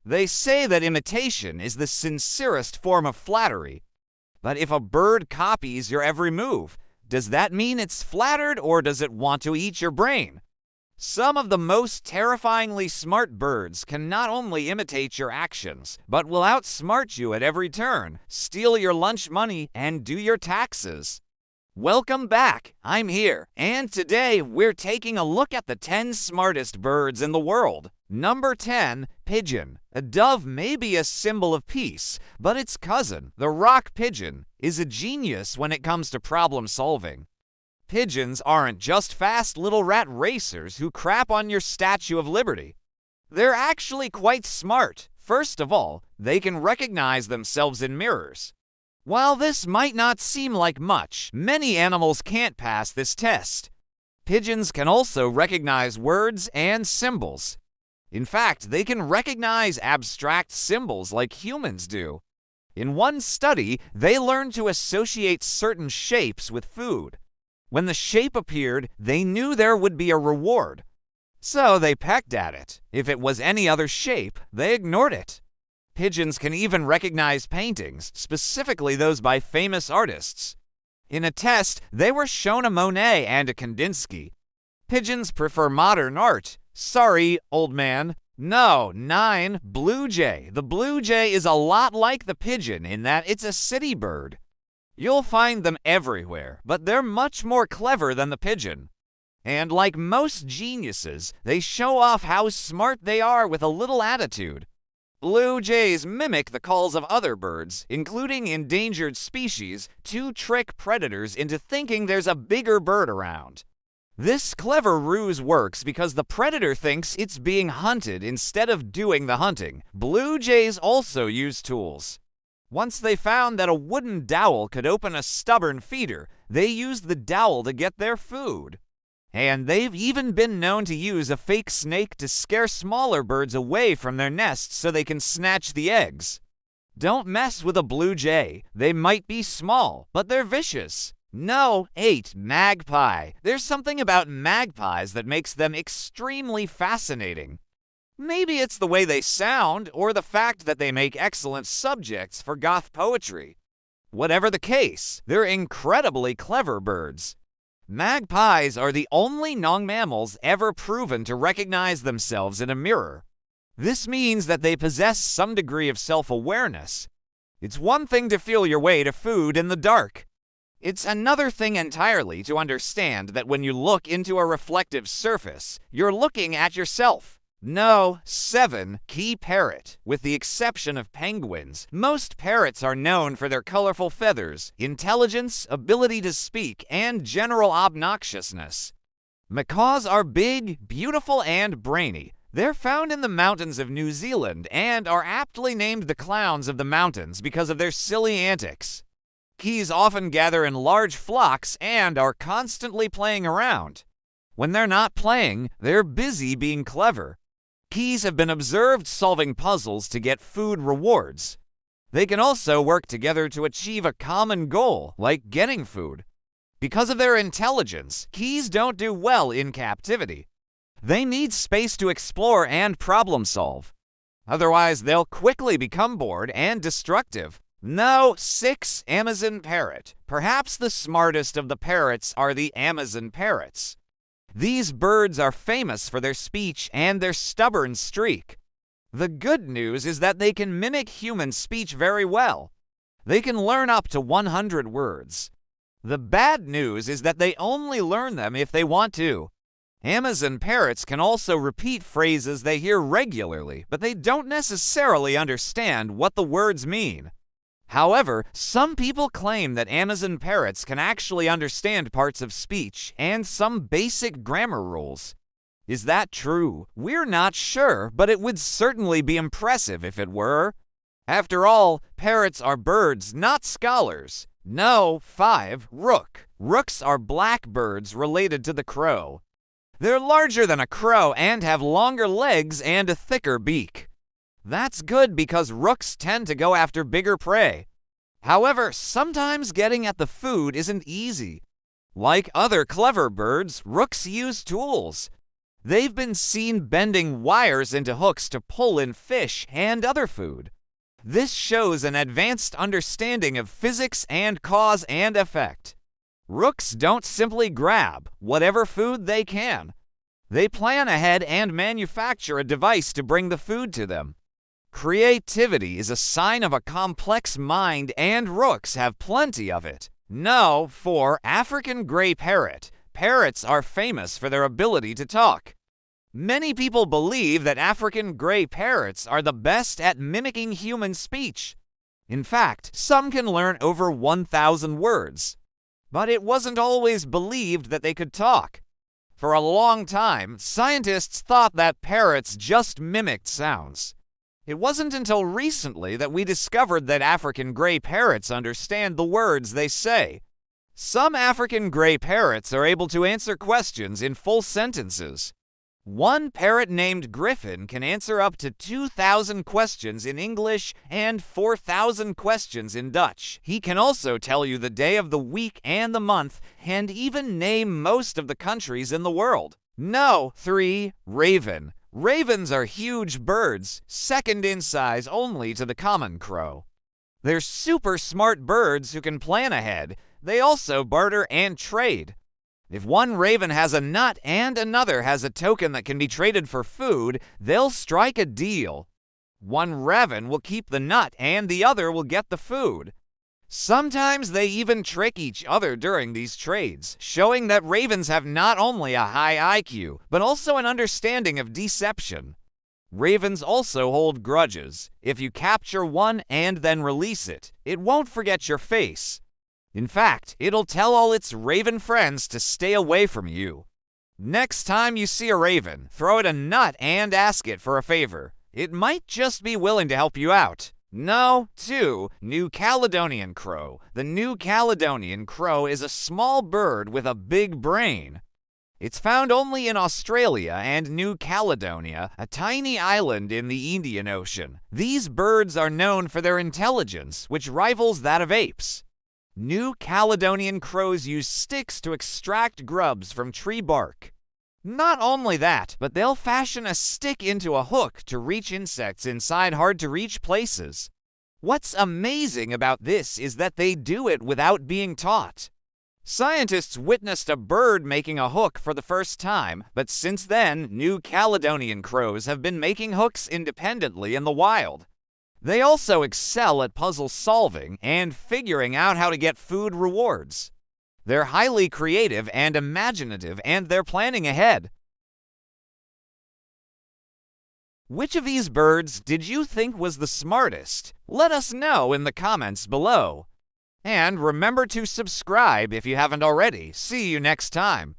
They say that imitation is the sincerest form of flattery. But if a bird copies your every move, does that mean it's flattered or does it want to eat your brain? Some of the most terrifyingly smart birds can not only imitate your actions, but will outsmart you at every turn, steal your lunch money, and do your taxes. Welcome back, I'm here, and today we're taking a look at the 10 smartest birds in the world. Number 10, pigeon. A dove may be a symbol of peace, but its cousin, the rock pigeon, is a genius when it comes to problem solving. Pigeons aren't just fast little rat racers who crap on your Statue of Liberty. They're actually quite smart. First of all, they can recognize themselves in mirrors. While this might not seem like much, many animals can't pass this test. Pigeons can also recognize words and symbols. In fact, they can recognize abstract symbols like humans do. In one study, they learned to associate certain shapes with food. When the shape appeared, they knew there would be a reward. So they pecked at it. If it was any other shape, they ignored it. Pigeons can even recognize paintings, specifically those by famous artists. In a test, they were shown a Monet and a Kandinsky. Pigeons prefer modern art. Sorry, old man. No, 9. Blue jay. The blue jay is a lot like the pigeon in that it's a city bird. You'll find them everywhere, but they're much more clever than the pigeon. And like most geniuses, they show off how smart they are with a little attitude. Blue jays mimic the calls of other birds, including endangered species, to trick predators into thinking there's a bigger bird around. This clever ruse works because the predator thinks it's being hunted instead of doing the hunting. Blue jays also use tools. Once they found that a wooden dowel could open a stubborn feeder, they used the dowel to get their food. And they've even been known to use a fake snake to scare smaller birds away from their nests so they can snatch the eggs. Don't mess with a blue jay. They might be small, but they're vicious. No, 8. Magpie. There's something about magpies that makes them extremely fascinating. Maybe it's the way they sound, or the fact that they make excellent subjects for goth poetry. Whatever the case, they're incredibly clever birds. Magpies are the only non-mammals ever proven to recognize themselves in a mirror. This means that they possess some degree of self-awareness. It's one thing to feel your way to food in the dark. It's another thing entirely to understand that when you look into a reflective surface, you're looking at yourself. No, 7. Key parrot. With the exception of penguins, most parrots are known for their colorful feathers, intelligence, ability to speak, and general obnoxiousness. Macaws are big, beautiful, and brainy. They're found in the mountains of New Zealand and are aptly named the clowns of the mountains because of their silly antics. Keys often gather in large flocks and are constantly playing around. When they're not playing, they're busy being clever. Keys have been observed solving puzzles to get food rewards. They can also work together to achieve a common goal, like getting food. Because of their intelligence, keys don't do well in captivity. They need space to explore and problem solve. Otherwise, they'll quickly become bored and destructive. No, 6. Amazon parrot. Perhaps the smartest of the parrots are the Amazon parrots. These birds are famous for their speech and their stubborn streak. The good news is that they can mimic human speech very well. They can learn up to 100 words. The bad news is that they only learn them if they want to. Amazon parrots can also repeat phrases they hear regularly, but they don't necessarily understand what the words mean. However, some people claim that Amazon parrots can actually understand parts of speech and some basic grammar rules. Is that true? We're not sure, but it would certainly be impressive if it were. After all, parrots are birds, not scholars. No, 5. Rook. Rooks are black birds related to the crow. They're larger than a crow and have longer legs and a thicker beak. That's good because rooks tend to go after bigger prey. However, sometimes getting at the food isn't easy. Like other clever birds, rooks use tools. They've been seen bending wires into hooks to pull in fish and other food. This shows an advanced understanding of physics and cause and effect. Rooks don't simply grab whatever food they can. They plan ahead and manufacture a device to bring the food to them. Creativity is a sign of a complex mind, and rooks have plenty of it. No, for African gray parrot, parrots are famous for their ability to talk. Many people believe that African gray parrots are the best at mimicking human speech. In fact, some can learn over 1,000 words. But it wasn't always believed that they could talk. For a long time, scientists thought that parrots just mimicked sounds. It wasn't until recently that we discovered that African gray parrots understand the words they say. Some African gray parrots are able to answer questions in full sentences. One parrot named Griffin can answer up to 2,000 questions in English and 4,000 questions in Dutch. He can also tell you the day of the week and the month, and even name most of the countries in the world. No. 3. Raven. Ravens are huge birds, second in size only to the common crow. They're super smart birds who can plan ahead. They also barter and trade. If one raven has a nut and another has a token that can be traded for food, they'll strike a deal. One raven will keep the nut and the other will get the food. Sometimes they even trick each other during these trades, showing that ravens have not only a high IQ, but also an understanding of deception. Ravens also hold grudges. If you capture one and then release it, it won't forget your face. In fact, it'll tell all its raven friends to stay away from you. Next time you see a raven, throw it a nut and ask it for a favor. It might just be willing to help you out. No. 2. New Caledonian crow. The New Caledonian crow is a small bird with a big brain. It's found only in Australia and New Caledonia, a tiny island in the Indian Ocean. These birds are known for their intelligence, which rivals that of apes. New Caledonian crows use sticks to extract grubs from tree bark. Not only that, but they'll fashion a stick into a hook to reach insects inside hard-to-reach places. What's amazing about this is that they do it without being taught. Scientists witnessed a bird making a hook for the first time, but since then, New Caledonian crows have been making hooks independently in the wild. They also excel at puzzle solving and figuring out how to get food rewards. They're highly creative and imaginative, and they're planning ahead. Which of these birds did you think was the smartest? Let us know in the comments below. And remember to subscribe if you haven't already. See you next time.